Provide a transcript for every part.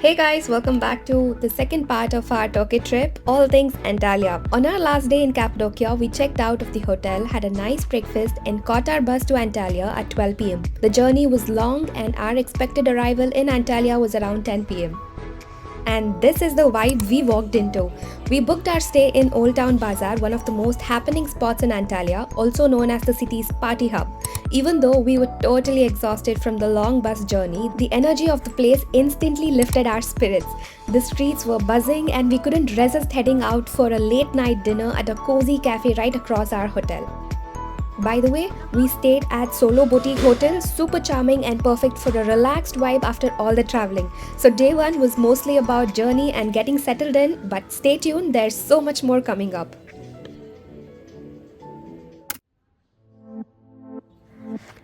Hey guys, welcome back to the second part of our Turkey trip, All Things Antalya. On our last day in Cappadocia, we checked out of the hotel, had a nice breakfast and caught our bus to Antalya at 12 pm. The journey was long and our expected arrival in Antalya was around 10 pm. And this is the vibe we walked into. We booked our stay in Old Town Bazaar, one of the most happening spots in Antalya, also known as the city's party hub. Even though we were totally exhausted from the long bus journey, the energy of the place instantly lifted our spirits. The streets were buzzing and we couldn't resist heading out for a late night dinner at a cozy cafe right across our hotel. By the way, we stayed at Solo Boutique Hotel, super charming and perfect for a relaxed vibe after all the traveling. So day 1 was mostly about journey and getting settled in, but stay tuned, there's so much more coming up.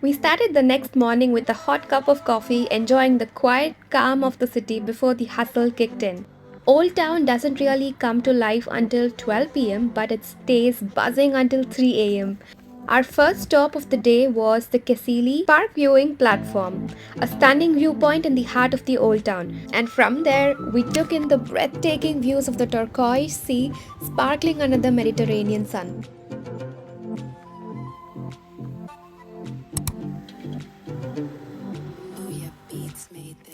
We started the next morning with a hot cup of coffee, enjoying the quiet calm of the city before the hustle kicked in. Old Town doesn't really come to life until 12 pm, but it stays buzzing until 3 am. Our first stop of the day was the Cili Park viewing platform, a stunning viewpoint in the heart of the old town. And from there, we took in the breathtaking views of the turquoise sea sparkling under the Mediterranean sun.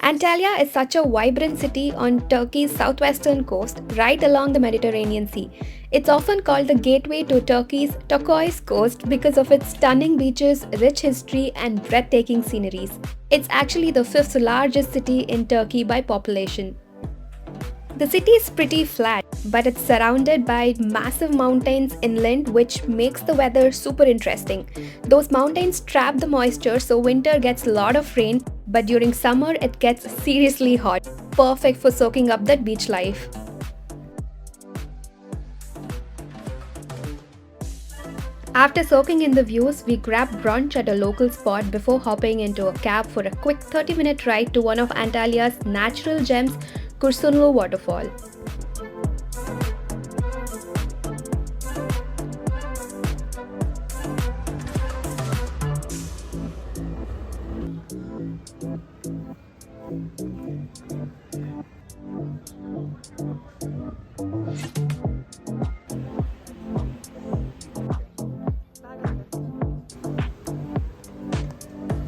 Antalya is such a vibrant city on Turkey's southwestern coast, right along the Mediterranean Sea. It's often called the gateway to Turkey's turquoise coast because of its stunning beaches, rich history, and breathtaking sceneries. It's actually the 5th largest city in Turkey by population. The city is pretty flat, but it's surrounded by massive mountains inland, which makes the weather super interesting. Those mountains trap the moisture, so winter gets a lot of rain, but during summer it gets seriously hot, perfect for soaking up that beach life. After soaking in the views, we grabbed brunch at a local spot before hopping into a cab for a quick 30-minute ride to one of Antalya's natural gems, Kursunlu Waterfall.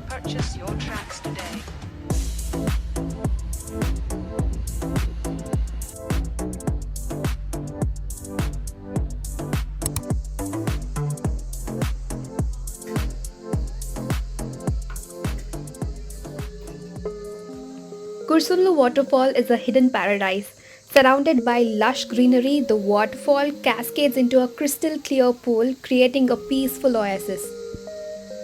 Purchase your tracks today. Kursunlu Waterfall is a hidden paradise. Surrounded by lush greenery, the waterfall cascades into a crystal clear pool, creating a peaceful oasis.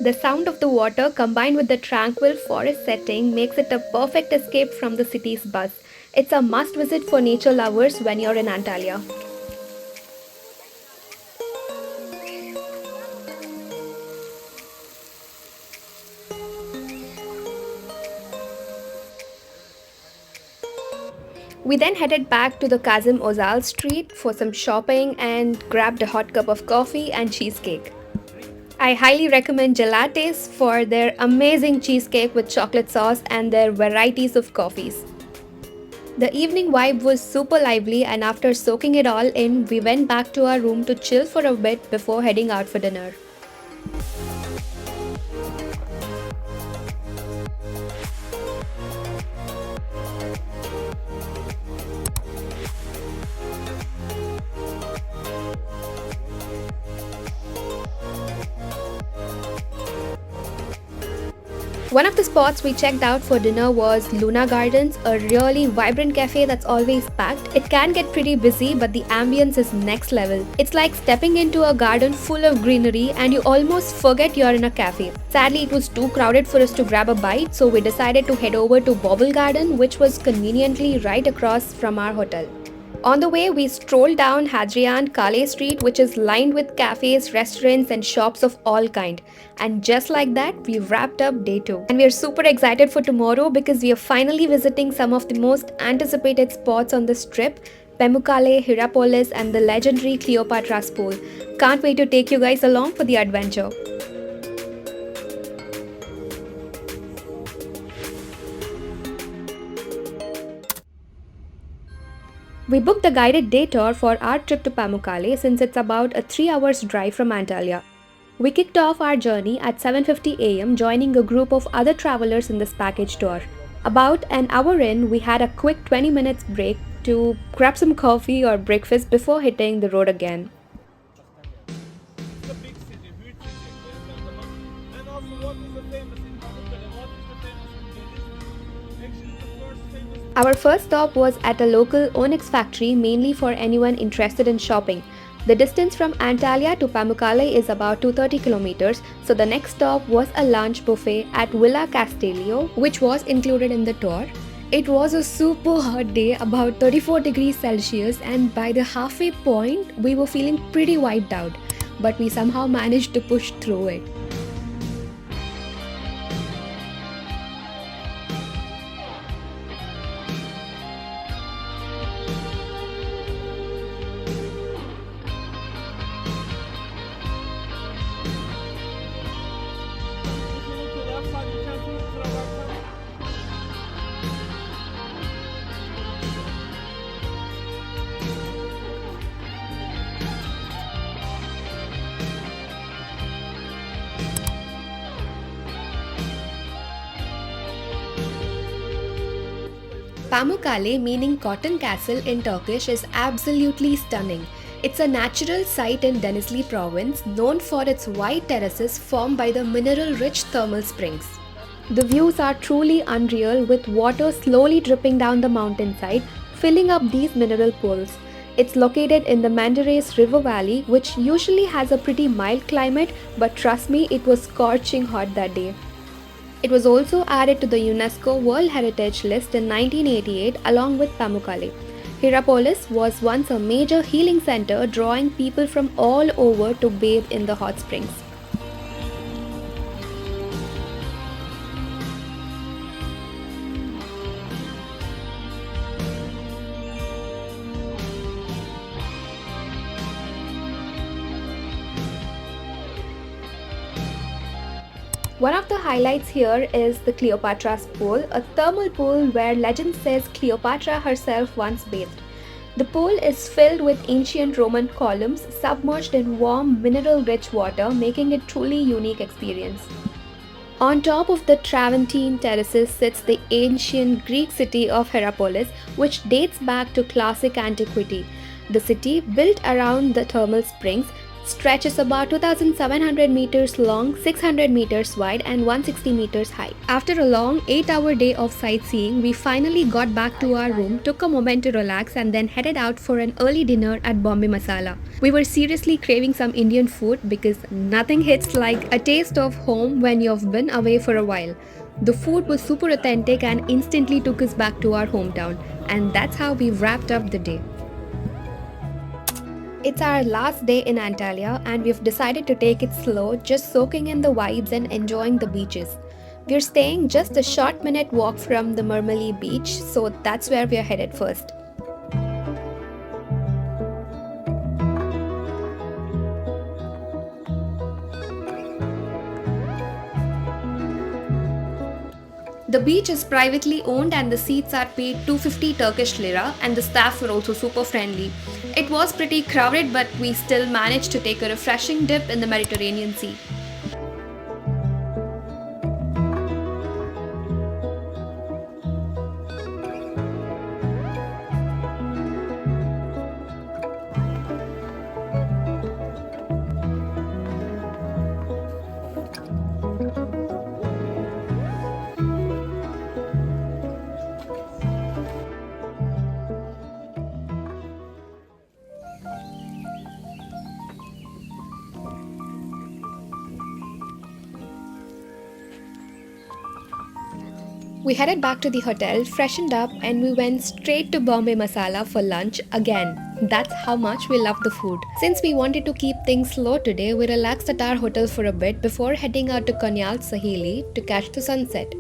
The sound of the water combined with the tranquil forest setting makes it a perfect escape from the city's buzz. It's a must visit for nature lovers when you're in Antalya. We then headed back to the Kazi Ozalp street for some shopping and grabbed a hot cup of coffee and cheesecake. I highly recommend Gelates for their amazing cheesecake with chocolate sauce and their varieties of coffees. The evening vibe was super lively, and after soaking it all in, we went back to our room to chill for a bit before heading out for dinner. One of the spots we checked out for dinner was Luna Gardens, a really vibrant cafe that's always packed. It can get pretty busy, but the ambience is next level. It's like stepping into a garden full of greenery and you almost forget you're in a cafe. Sadly, it was too crowded for us to grab a bite, so we decided to head over to Bobble Garden, which was conveniently right across from our hotel. On the way, we strolled down Hadrian Kaale Street, which is lined with cafes, restaurants and shops of all kind. And just like that, we wrapped up day 2. And we are super excited for tomorrow because we are finally visiting some of the most anticipated spots on this trip, Pamukkale, Heropolis and the legendary Cleopatra's Pool. Can't wait to take you guys along for the adventure. We booked the guided day tour for our trip to Pamukkale since it's about a 3 hours drive from Antalya. We kicked off our journey at 7:50 am, joining a group of other travelers in this package tour. About an hour in, we had a quick 20 minutes break to grab some coffee or breakfast before hitting the road again. It's a big city, huge city. And also, what is the famous in Pamukkale? What is the famous in Cili? Actually, the first famous. Our first stop was at a local Onyx factory, mainly for anyone interested in shopping. The distance from Antalya to Pamukkale is about 230 kilometers, so the next stop was a lunch buffet at Villa Castellio, which was included in the tour. It was a super hot day, about 34 degrees Celsius, and by the halfway point, we were feeling pretty wiped out, but we somehow managed to push through it. Pamukkale, meaning Cotton Castle in Turkish, is absolutely stunning. It's a natural site in Denizli province, known for its white terraces formed by the mineral-rich thermal springs. The views are truly unreal, with water slowly dripping down the mountainside, filling up these mineral pools. It's located in the Menderes River Valley, which usually has a pretty mild climate, but trust me, it was scorching hot that day. It was also added to the UNESCO World Heritage List in 1988 along with Pamukkale. Heropolis was once a major healing center, drawing people from all over to bathe in the hot springs. One of the highlights here is the Cleopatra's Pool, a thermal pool where legend says Cleopatra herself once bathed. The pool is filled with ancient Roman columns submerged in warm, mineral-rich water, making it truly unique experience. On top of the Travertine terraces sits the ancient Greek city of Hierapolis, which dates back to classic antiquity. The city, built around the thermal springs, stretches about 2,700 meters long, 600 meters wide, and 160 meters high. After a long 8-hour day of sightseeing, we finally got back to our room, took a moment to relax, and then headed out for an early dinner at Bombay Masala. We were seriously craving some Indian food because nothing hits like a taste of home when you've been away for a while. The food was super authentic and instantly took us back to our hometown, and that's how we wrapped up the day. It's our last day in Antalya and we've decided to take it slow, just soaking in the vibes and enjoying the beaches. We're staying just a short minute walk from the Mermerli beach, so that's where we're headed first. The beach is privately owned and the seats are paid 250 Turkish lira, and the staff were also super friendly. It was pretty crowded, but we still managed to take a refreshing dip in the Mediterranean Sea. We headed back to the hotel, freshened up, and we went straight to Bombay Masala for lunch again. That's how much we love the food. Since we wanted to keep things slow today, we relaxed at our hotel for a bit before heading out to Konyaalti to catch the sunset.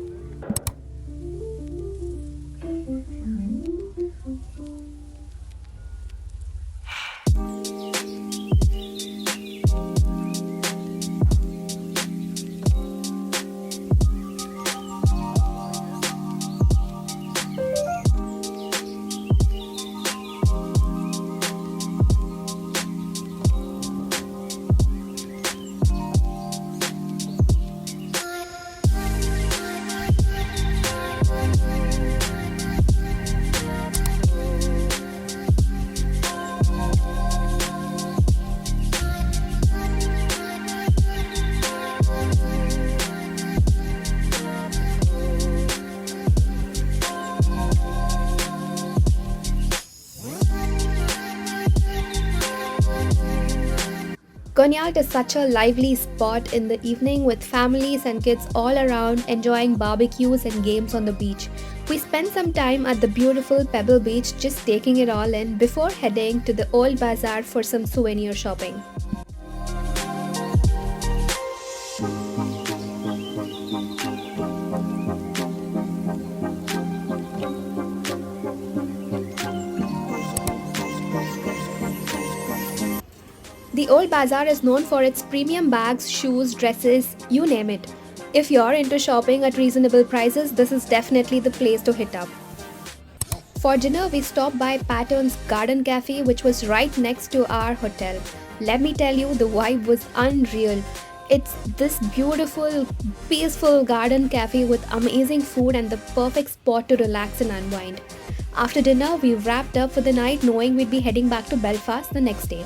Konyaalti is such a lively spot in the evening with families and kids all around enjoying barbecues and games on the beach. We spent some time at the beautiful Pebble Beach just taking it all in before heading to the old Bazaar for some souvenir shopping. The old bazaar is known for its premium bags, shoes, dresses, you name it. If you're into shopping at reasonable prices, this is definitely the place to hit up. For dinner, we stopped by Pattern's Garden Cafe, which was right next to our hotel. Let me tell you, the vibe was unreal. It's this beautiful, peaceful garden cafe with amazing food and the perfect spot to relax and unwind. After dinner, we wrapped up for the night knowing we'd be heading back to Belfast the next day.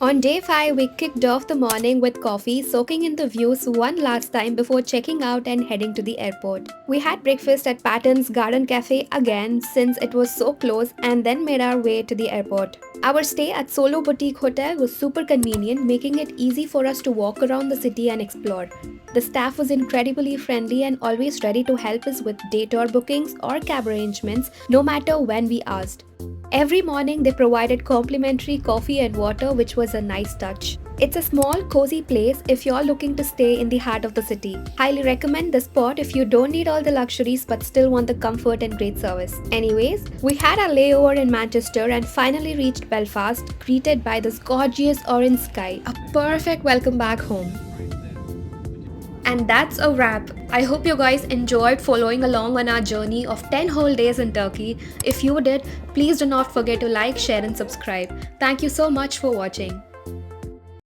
On day 5, we kicked off the morning with coffee, soaking in the views one last time before checking out and heading to the airport. We had breakfast at Patton's Garden Cafe again since it was so close and then made our way to the airport. Our stay at Solo Boutique Hotel was super convenient, making it easy for us to walk around the city and explore. The staff was incredibly friendly and always ready to help us with day tour bookings or cab arrangements, no matter when we asked. Every morning they provided complimentary coffee and water, which was a nice touch. It's a small, cozy place if you're looking to stay in the heart of the city. Highly recommend the spot if you don't need all the luxuries but still want the comfort and great service. Anyways, we had a layover in Manchester and finally reached Belfast, greeted by this gorgeous orange sky. A perfect welcome back home. And that's a wrap. I hope you guys enjoyed following along on our journey of 10 whole days in Turkey. If you did, please do not forget to like, share and subscribe. Thank you so much for watching.